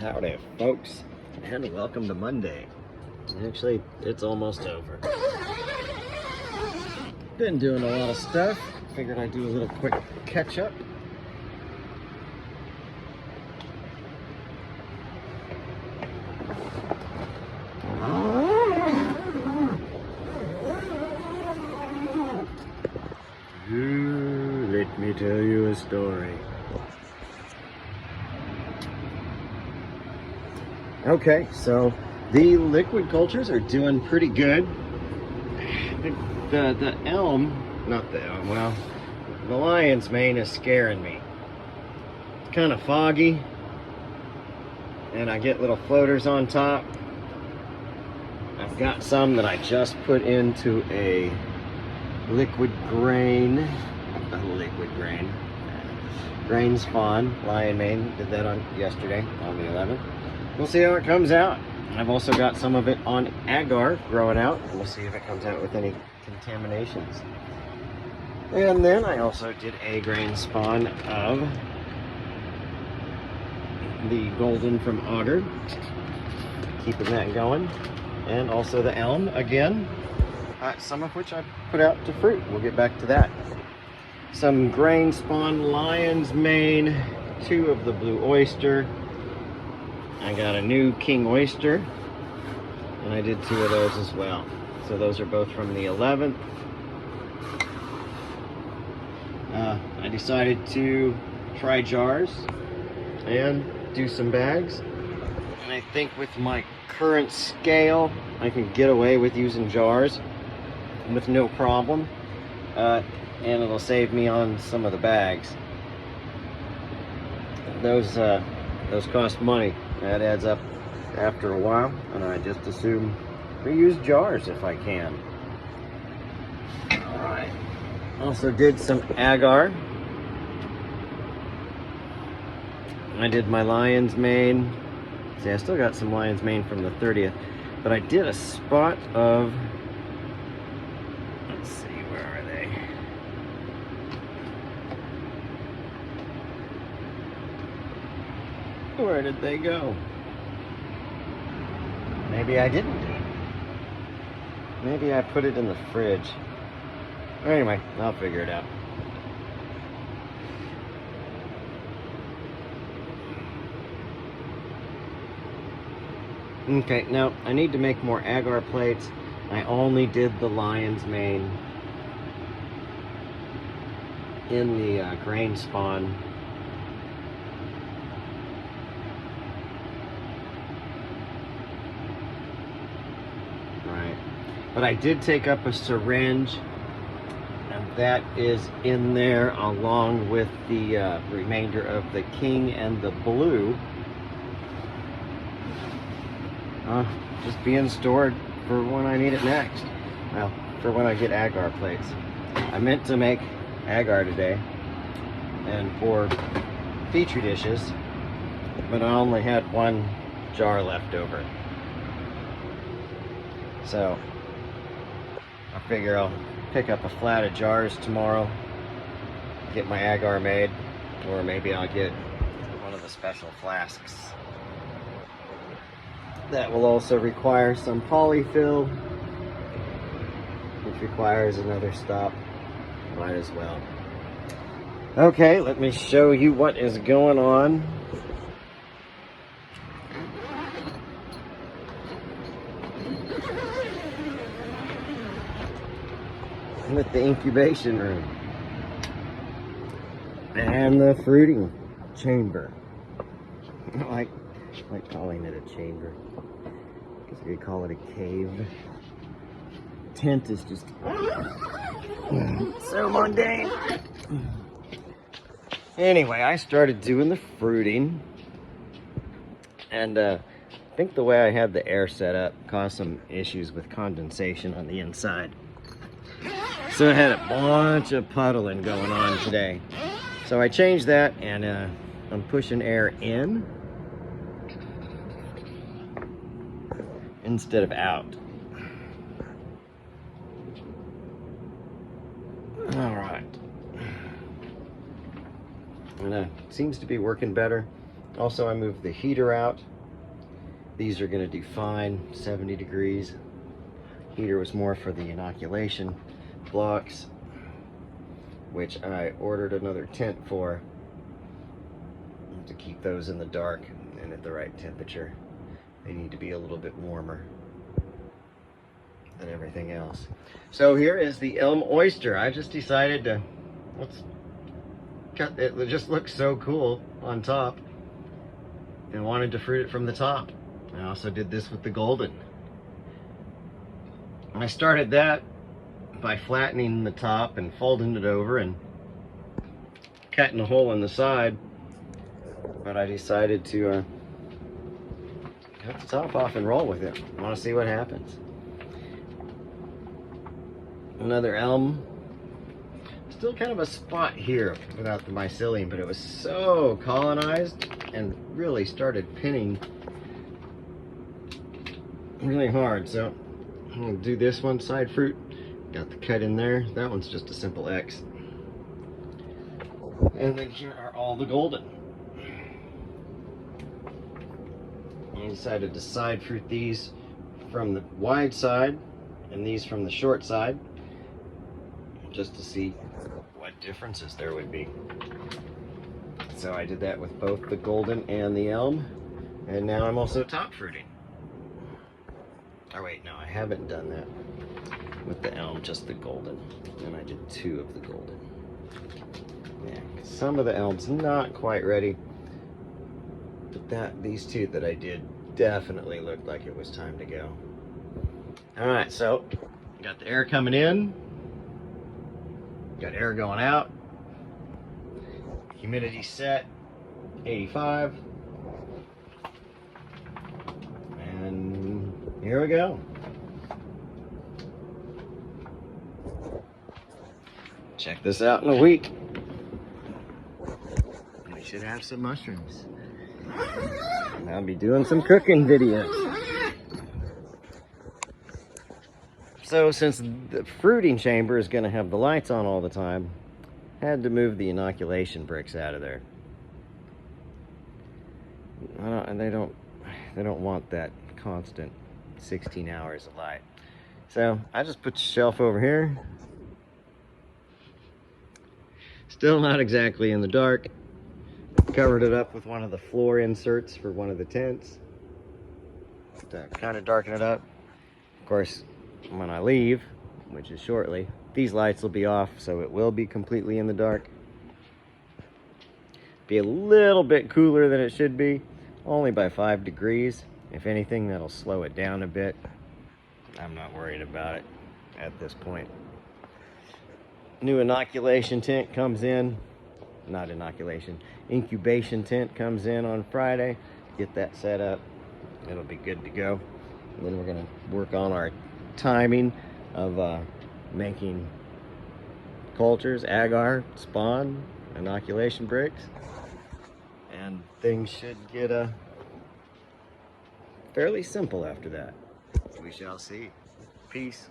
Howdy, folks, and welcome to Monday. Actually, it's almost over. Been doing a lot of stuff. Figured I'd do a little quick catch up. Let me tell you a story. Okay, so the liquid cultures are doing pretty good. The elm, not the elm, well, the lion's mane is scaring me. It's kind of foggy, and I get little floaters on top. I've got some that I just put into a liquid grain spawn lion mane. Did that on yesterday on the 11th. We'll see how it comes out. I've also got some of it on agar growing out. We'll see if it comes out with any contaminations. And then I also did a grain spawn of the golden from auger, keeping that going, and also the elm again, some of which I put out to fruit. We'll get back to that. Some grain spawn lion's mane, 2 of the blue oyster. I got a new king oyster, and I did 2 of those as well. So those are both from the 11th. I decided to try jars and do some bags. And I think with my current scale, I can get away with using jars with no problem. And it'll save me on some of the bags. Those cost money. That adds up after a while, and I just assume we use jars if I can. Alright. Also did some agar. I did my lion's mane. See, I still got some lion's mane from the 30th, but I did a spot of, let's see, where are they? Where did they go? Maybe I didn't do it. Maybe I put it in the fridge. Anyway, I'll figure it out. Okay, now I need to make more agar plates. I only did the lion's mane in the grain spawn. Right, but I did take up a syringe, and that is in there along with the remainder of the king and the blue. Just being stored for when I need it next. Well, for when I get agar plates. I meant to make agar today and for petri dishes, but I only had 1 jar left over. So I figure I'll pick up a flat of jars tomorrow, get my agar made, or maybe I'll get one of the special flasks. That will also require some polyfill, which requires another stop. Might as well. Okay, let me show you what is going on. With the incubation room and the fruiting chamber. I like calling it a chamber. I guess we could call it a cave. Tent is just so mundane. Anyway, I started doing the fruiting, and I think the way I had the air set up caused some issues with condensation on the inside. So I had a bunch of puddling going on today. So I changed that, and I'm pushing air in instead of out. All right. And seems to be working better. Also, I moved the heater out. These are going to do fine, 70 degrees. Heater was more for the inoculation blocks, which I ordered another tent for, to keep those in the dark and at the right temperature. They need to be a little bit warmer than everything else. So here is the Elm Oyster. I just decided to, let's cut it. It just looks so cool on top, and wanted to fruit it from the top. I also did this with the Golden. I started that by flattening the top and folding it over and cutting a hole in the side, but I decided to cut the top off and roll with it. I want to see what happens. Another elm. Still kind of a spot here without the mycelium, but it was so colonized and really started pinning really hard. So I'm gonna do this one, side fruit. Got the cut in there. That one's just a simple X. And then here are all the Golden. I decided to side fruit these from the wide side and these from the short side, just to see what differences there would be. So I did that with both the Golden and the Elm, and now I'm also top fruiting. Oh wait, no, I haven't done that with the Elm, just the Golden. And I did 2 of the Golden. Yeah, some of the Elm's not quite ready, but these 2 that I did definitely looked like it was time to go. All right, so got the air coming in, got air going out, humidity set 85, and here we go. Check this out in a week. We should have some mushrooms. And I'll be doing some cooking videos. So since the fruiting chamber is going to have the lights on all the time, I had to move the inoculation bricks out of there. And they don't want that constant 16 hours of light. So I just put the shelf over here. Still not exactly in the dark. Covered it up with one of the floor inserts for one of the tents to kind of darken it up. Of course, when I leave, which is shortly, these lights will be off, so it will be completely in the dark. Be a little bit cooler than it should be, only by 5 degrees. If anything, that'll slow it down a bit. I'm not worried about it at this point. New inoculation tent comes in, not inoculation, incubation tent comes in on Friday. Get that set up. It'll be good to go. And then we're gonna work on our timing of making cultures, agar, spawn, inoculation bricks. And things should get fairly simple after that. We shall see. Peace.